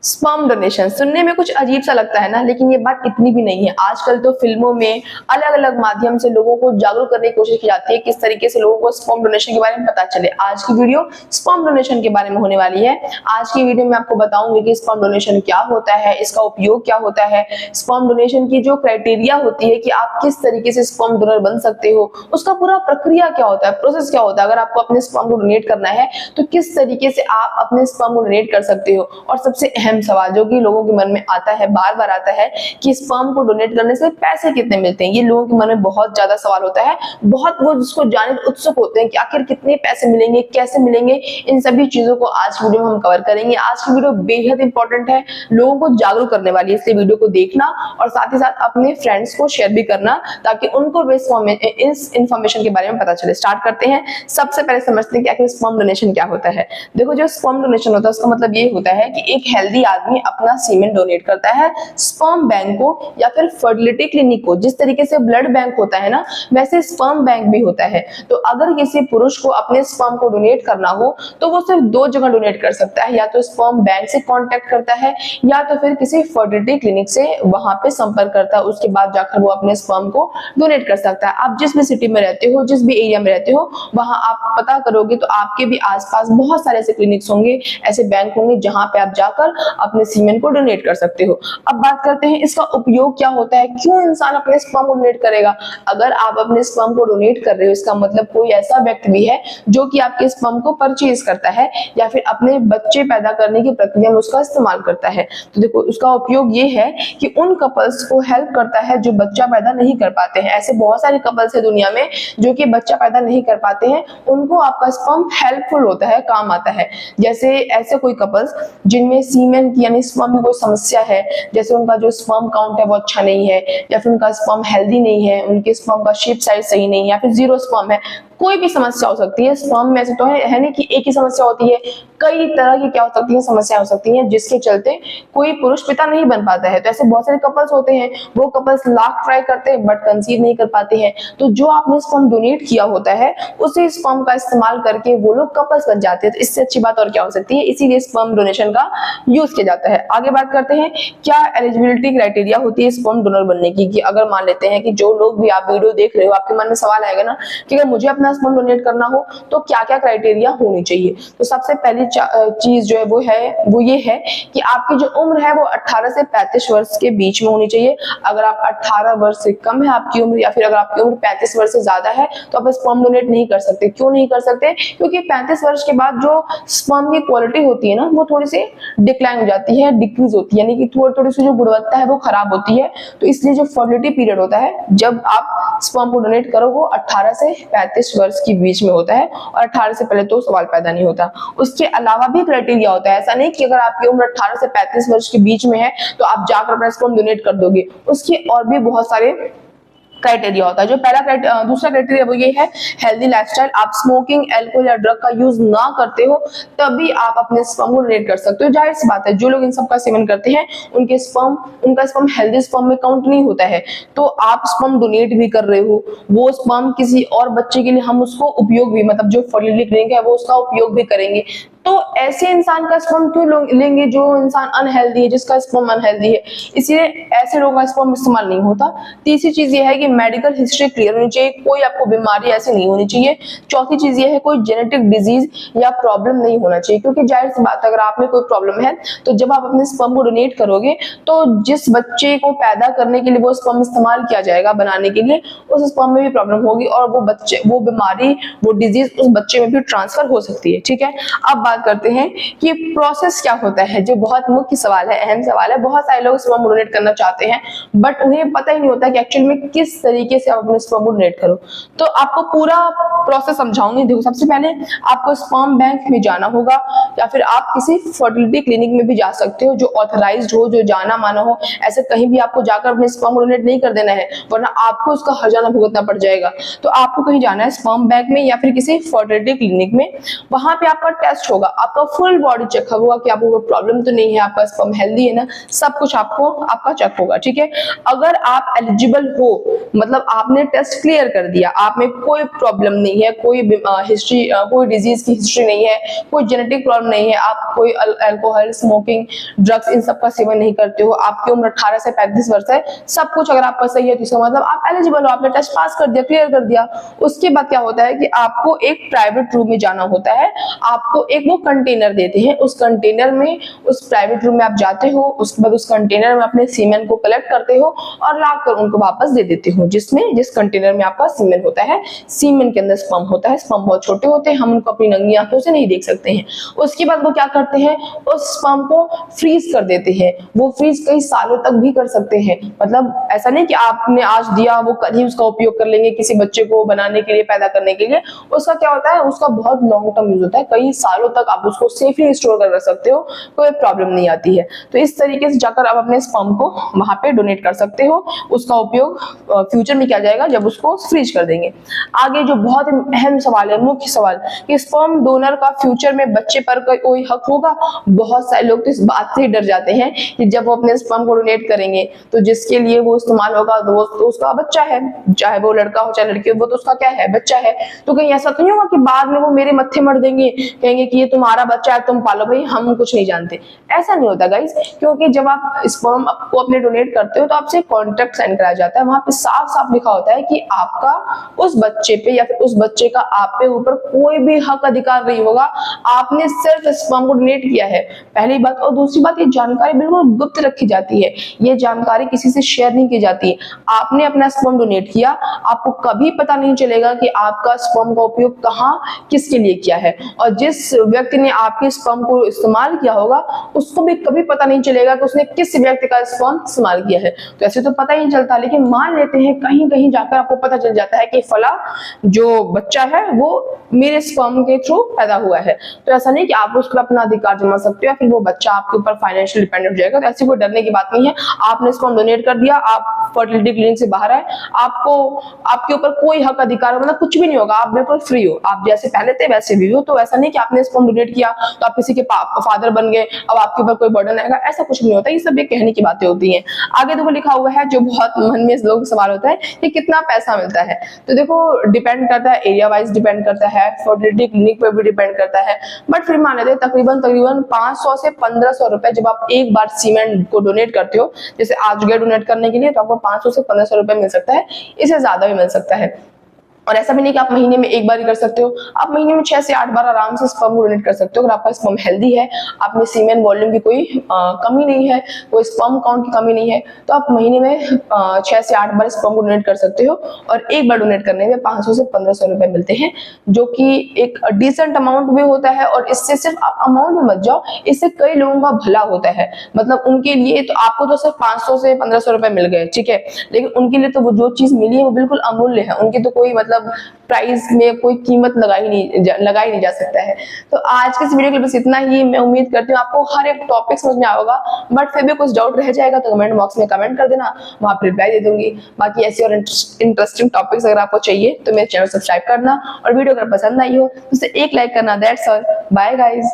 Sperm donation सुनने में कुछ अजीब सा लगता है ना, लेकिन ये बात इतनी भी नहीं है। आजकल तो फिल्मों में अलग अलग माध्यम से लोगों को जागरूक करने की कोशिश की जाती है, किस तरीके से लोगों को स्पर्म डोनेशन के बारे में पता चले। आज की वीडियो स्पर्म डोनेशन के बारे में होने वाली है। आज की वीडियो में आपको बताऊंगी कि स्पर्म डोनेशन क्या होता है, इसका उपयोग क्या होता है, स्पर्म डोनेशन की जो क्राइटेरिया होती है कि आप किस तरीके से स्पर्म डोनर बन सकते हो, उसका पूरा प्रक्रिया क्या होता है, प्रोसेस क्या होता है। अगर आपको अपने स्पर्म को डोनेट करना है तो किस तरीके से आप अपने स्पर्म को डोनेट कर सकते हो। और सबसे अहम सवाल जो कि लोगों के मन में आता है, बार बार आता है, कि स्पर्म को डोनेट करने से पैसे कितने मिलते हैं। ये लोगों के मन में बहुत ज्यादा सवाल होता है, बहुत वो जिसको जानने उत्सुक होते हैं कि आखिर कितने पैसे मिलेंगे, कैसे मिलेंगे। इन सभी चीजों को आज वीडियो में हम कवर करेंगे। आज की वीडियो बेहद इंपॉर्टेंट है, लोगों को जागरूक करने वाली है, इसलिए वीडियो को देखना और साथ ही साथ अपने फ्रेंड्स को शेयर भी करना, ताकि उनको भी इस इंफॉर्मेशन के बारे में पता चले। स्टार्ट करते हैं। सबसे पहले समझते हैं कि आखिर स्पर्म डोनेशन क्या होता है। देखो, जो स्पर्म डोनेशन होता है उसका मतलब ये होता है कि एक हेल्दी आदमी अपना सीमेन डोनेट करता है स्पर्म बैंक को या फिर फर्टिलिटी क्लिनिक को। जिस तरीके से ब्लड बैंक होता है ना, वैसे स्पर्म बैंक भी होता है। तो अगर किसी पुरुष को अपने स्पर्म को डोनेट करना हो तो वो सिर्फ दो जगह डोनेट कर सकता है, या तो स्पर्म बैंक से कांटेक्ट करता है या तो फिर किसी फर्टिलिटी क्लिनिक से वहां पे संपर्क करता है। उसके बाद जाकर वो अपने स्पर्म को डोनेट कर सकता है। आप जिस भी सिटी में रहते हो, जिस भी एरिया में रहते हो, वहां आप पता करोगे तो आपके भी आसपास बहुत सारे ऐसे क्लिनिक्स होंगे, ऐसे बैंक होंगे जहां पे आप जाकर अपने सीमेन को डोनेट कर सकते हो। अब बात करते हैं इसका उपयोग क्या होता है, क्यों इंसान अपने स्पर्म को डोनेट करेगा। अगर आप अपने स्पर्म को डोनेट कर रहे हो, इसका मतलब कोई ऐसा व्यक्ति भी है जो कि आपके स्पर्म को परचेज करता है या फिर अपने बच्चे पैदा करने की प्रक्रिया में उसका इस्तेमाल करता है। तो देखो, उसका उपयोग ये है कि उन कपल्स को हेल्प करता है जो बच्चा पैदा नहीं कर पाते हैं। ऐसे बहुत सारे कपल्स है दुनिया में जो कि बच्चा पैदा नहीं कर पाते हैं, उनको आपका स्पर्म हेल्पफुल होता है, काम आता है। जैसे ऐसे कोई कपल्स जिनमें सीमेन की यानी स्पर्म में कोई समस्या है, जैसे उनका जो स्पर्म काउंट है वो अच्छा नहीं है, या फिर उनका स्पर्म हेल्दी नहीं है, उनके स्पर्म का शेप साइज सही नहीं है, या फिर जीरो स्पर्म है, कोई भी समस्या हो सकती है। स्पर्म में ऐसे तो है नहीं कि एक ही समस्या होती है, कई तरह की क्या हो सकती है, समस्याएं हो सकती हैं, जिसके चलते कोई पुरुष पिता नहीं बन पाता है। तो ऐसे बहुत सारे कपल्स होते हैं, वो कपल्स लाख ट्राई करते हैं बट कंसीव नहीं कर पाते हैं। तो जो आपने स्पर्म डोनेट किया होता है, उसी स्पर्म का इस्तेमाल करके वो लोग कपल्स बन जाते हैं। तो इससे अच्छी बात और क्या हो सकती है, इसीलिए स्पर्म डोनेशन का यूज किया जाता है। आगे बात करते हैं, क्या एलिजिबिलिटी क्राइटेरिया होती है स्पर्म डोनर बनने की। कि अगर मान लेते हैं कि जो लोग भी आप वीडियो देख रहे हो, आपके मन में सवाल आएगा ना कि अगर मुझे अपना स्पर्म डोनेट करना हो तो क्या क्या क्राइटेरिया होनी चाहिए। तो सबसे पहली चीज जो है वो ये है कि आपकी जो उम्र है वो 18 से 35 वर्ष के बीच में होनी चाहिए। अगर आप 18 वर्ष से कम है आपकी उम्र, या फिर अगर आपकी उम्र 35 वर्ष से ज्यादा है, तो आप स्पर्म डोनेट नहीं कर सकते। क्यों नहीं कर सकते? क्योंकि 35 वर्ष के बाद जो स्पर्म की क्वालिटी होती है ना, वो थोड़ी सी डिक्लाइन हो जाती है, डिक्रीज होती है, यानी कि थोड़ी थोड़ी सी जो गुणवत्ता है वो खराब होती है। तो इसलिए जो फर्टिलिटी पीरियड होता है जब आप स्पर्म को डोनेट करो, वो 18 से 35 वर्ष के बीच में होता है, और 18 से पहले तो सवाल पैदा नहीं होता। उसके अलावा भी क्राइटेरिया होता है। ऐसा नहीं कि अगर आपकी उम्र 18 से 35 वर्ष के बीच में है तो आप जाकर अपना स्पर्म डोनेट कर दोगे। उसके और भी बहुत सारे क्राइटेरिया होता है। जो दूसरा क्राइटेरिया वो ये है हेल्दी लाइफस्टाइल। आप स्मोकिंग, अल्कोहल या ड्रग का यूज ना करते हो तभी आप अपने स्पर्म को डोनेट कर सकते हो। जाहिर सी बात है, जो लोग इन सब का सेवन करते हैं उनका स्पर्म हेल्दी स्पर्म में काउंट नहीं होता है। तो आप स्पर्म डोनेट भी कर रहे हो, वो स्पर्म किसी और बच्चे के लिए हम उसको उपयोग भी, मतलब जो फर्टिलिटी क्लिनिक है वो उसका उपयोग भी करेंगे। तो ऐसे इंसान का स्पर्म क्यों लेंगे जो इंसान अनहेल्दी है, जिसका स्पर्म अनहेल्दी है। इसलिए ऐसे लोगों का स्पर्म इस्तेमाल नहीं होता। तीसरी चीज ये है कि मेडिकल हिस्ट्री क्लियर होनी चाहिए, कोई आपको बीमारी ऐसी नहीं होनी चाहिए। चौथी चीज ये है कोई जेनेटिक डिजीज या प्रॉब्लम नहीं होना चाहिए, क्योंकि जाहिर सी बात है अगर आप में कोई प्रॉब्लम है तो जब आप अपने स्पर्म को डोनेट करोगे तो जिस बच्चे को पैदा करने के लिए वो स्पर्म इस्तेमाल किया जाएगा बनाने के लिए, उस स्पर्म में भी प्रॉब्लम होगी और वो बीमारी, वो डिजीज उस बच्चे में भी ट्रांसफर हो सकती है। ठीक है, अब बात करते हैं कि प्रोसेस क्या होता है, जो बहुत मुख्य सवाल है, अहम सवाल है। बहुत सारे लोग स्पर्म डोनेट करना चाहते हैं बट उन्हें पता ही नहीं होता कि एक्चुअली में किस तरीके से आप अपने स्पर्म को डोनेट करो। तो आपको पूरा प्रोसेस समझाऊंगी। देखो, सबसे पहले आपको स्पर्म बैंक में जाना होगा, या फिर आप किसी फर्टिलिटी क्लिनिक में भी जा सकते हो जो ऑथराइज्ड हो, जो जाना माना हो। ऐसे कहीं भी आपको जाकर अपने स्पर्म डोनेट नहीं कर देना है, वरना आपको उसका हर्जाना भुगतना पड़ जाएगा। तो आपको कहीं जाना है स्पर्म बैंक में या फिर किसी फर्टिलिटी क्लिनिक में, वहां पे आपका टेस्ट होगा। होगा, आपका फुल बॉडी चेक होगा कि आपको कोई प्रॉब्लम तो नहीं है, आपका स्पर्म हेल्दी है ना, सब कुछ आपको आपका चेक होगा, ठीक है। अगर आप एलिजिबल हो, मतलब आपने टेस्ट क्लियर कर दिया, आप में कोई प्रॉब्लम नहीं है, कोई हिस्ट्री, कोई डिजीज की हिस्ट्री नहीं है, कोई जेनेटिक प्रॉब्लम नहीं है, आप कोई अल्कोहल, स्मोकिंग, ड्रग्स इन सब का सेवन नहीं करते हो, आपकी उम्र 18 से 35 वर्ष है, सब कुछ अगर आपका सही है तो इसका मतलब आप एलिजिबल हो, आपने टेस्ट पास कर दिया, क्लियर कर दिया। उसके बाद क्या होता है कि आपको एक प्राइवेट रूम में जाना होता है, आपको एक वो कंटेनर देते हैं, उस कंटेनर में, उस प्राइवेट रूम में आप जाते हो, उसके बाद उस कंटेनर में अपने सीमेन को कलेक्ट करते हो और लाकर उनको वापस दे देते हो, जिस कंटेनर में आपका सीमेन होता है। सीमेन के अंदर स्पर्म होता है, स्पर्म बहुत छोटे होते हैं, हम उनको अपनी नंगी आंखों से नहीं देख सकते हैं। उसके बाद वो क्या करते हैं, उस स्पर्म को फ्रीज कर देते हैं, वो फ्रीज कई सालों तक भी कर सकते हैं, मतलब ऐसा नहीं कि आपने आज दिया वो कल ही उसका उपयोग कर लेंगे किसी बच्चे को बनाने के लिए, पैदा करने के लिए। उसका क्या होता है, उसका बहुत लॉन्ग टर्म यूज होता है, कई सालों तक आप उसको सेफली स्टोर कर सकते हो, कोई प्रॉब्लम नहीं आती है। तो इस तरीके से जाकर आप अपने स्पर्म को वहां पे डोनेट कर सकते हो, उसका उपयोग फ्यूचर में किया जाएगा जब उसको फ्रीज कर देंगे। आगे जो बहुत अहम सवाल है, मुख्य सवाल, कि स्पर्म डोनर का फ्यूचर में बच्चे पर कोई हक होगा। बहुत सारे लोग तो इस बात से डर जाते हैं कि जब वो अपने स्पर्म को डोनेट करेंगे तो जिसके लिए वो इस्तेमाल होगा तो उसका बच्चा है, चाहे वो लड़का हो चाहे लड़की हो, वो तो उसका क्या है, बच्चा है। तो कहीं ऐसा तो नहीं होगा कि बाद में वो मेरे मत्थे मर देंगे, कहेंगे कि ये तुम्हारा बच्चा है, तुम पालो। भाई हम कुछ नहीं जानते, ऐसा नहीं होता गाइस, क्योंकि जब आप स्पर्म को अपने डोनेट करते हो तो आपसे कॉन्ट्रैक्ट साइन कराया जाता है, वहां पे साफ साफ लिखा होता है कि आपका उस बच्चे पे या फिर उस बच्चे का आप पे ऊपर कोई भी हक अधिकार नहीं होगा, आपने सिर्फ स्पर्म को डोनेट किया है, पहली बात। और दूसरी बात, ये जानकारी बिल्कुल गुप्त रखी जाती है, ये जानकारी किसी से शेयर नहीं की जाती। आपने अपना स्पर्म डोनेट किया, आपको कभी पता नहीं चलेगा कि आपका स्पर्म का उपयोग कहाँ किसके लिए किया है, और जिस व्यक्ति ने आपके स्पर्म को इस्तेमाल किया होगा उसको भी कभी पता नहीं चलेगा कि उसने किस व्यक्ति का स्पर्म इस्तेमाल किया है। तो ऐसे तो पता ही नहीं चलता, लेकिन मान लेते हैं कहीं कहीं जाकर आपको पता चल जाता है कि फला जो बच्चा है वो मेरे स्पर्म के थ्रू पैदा हुआ है, तो ऐसा नहीं कि आप उसको अपना अधिकार जमा सकते हो या फिर वो बच्चा आपके ऊपर फाइनेंशियल डिपेंडेंट हो जाएगा। तो ऐसी कोई डरने की बात नहीं है, आपने स्पर्म डोनेट कर दिया, आप फर्टिलिटी क्लिनिक से बाहर आए, आपको आपके ऊपर कोई हक अधिकार मतलब कुछ भी नहीं होगा, आप बिल्कुल फ्री हो, आप जैसे पहले थे वैसे भी हो। तो ऐसा नहीं कि आपने स्पर्म डोनेट किया तो आप किसी के फादर बन गए, अब आपके ऊपर कोई बर्डन आएगा, ऐसा कुछ नहीं होता, ये सब ये कहने की बातें होती हैं। आगे देखो लिखा हुआ है, जो बहुत मन में लोगों को सवाल होता है कि कितना पैसा मिलता है। तो देखो डिपेंड करता है, एरिया वाइज डिपेंड करता है, फर्टिलिटी क्लिनिक पर भी डिपेंड करता है, बट फिर मान लेते हैं तकरीबन 500 से 1500 रुपए जब आप एक बार सीमेंट को डोनेट करते हो, जैसे आज गए डोनेट करने के लिए, तो आपको 500 से 1500 रुपए मिल सकता है, इससे ज्यादा भी मिल सकता है। और ऐसा भी नहीं कि आप महीने में एक बार ही कर सकते हो, आप महीने में 6 से 8 बार आराम से स्पर्म डोनेट कर सकते हो। अगर आपका स्पर्म हेल्दी है, आप में सीमेन वॉल्यूम की कोई कमी नहीं है, कोई स्पर्म काउंट की कमी नहीं है, तो आप महीने में 6 से 8 बार स्पर्म डोनेट कर सकते हो। और एक बार डोनेट करने में 500 से 1500 रुपए मिलते हैं, जो कि एक डिसेंट अमाउंट भी होता है। और इससे सिर्फ आप अमाउंट में मत जाओ, इससे कई लोगों का भला होता है, मतलब उनके लिए तो आपको तो सिर्फ 500 से 1500 रुपए मिल गए, ठीक है, लेकिन उनके लिए तो वो जो चीज मिली है वो बिल्कुल अमूल्य है, उनकी तो कोई मतलब प्राइस में कोई कीमत लगाई नहीं जा सकता है। तो आज के इस वीडियो के लिए बस इतना ही। मैं उम्मीद करती हूँ आपको हर एक टॉपिक समझ में आएगा, बट फिर भी कुछ डाउट रह जाएगा तो कमेंट बॉक्स में कमेंट कर देना, वहां पर रिप्लाई दे दूंगी। बाकी ऐसे और इंटरेस्टिंग टॉपिक्स अगर आपको चाहिए तो मेरे चैनल सब्सक्राइब करना, और वीडियो अगर पसंद आई हो तो उसे एक लाइक करना। That's all, bye guys.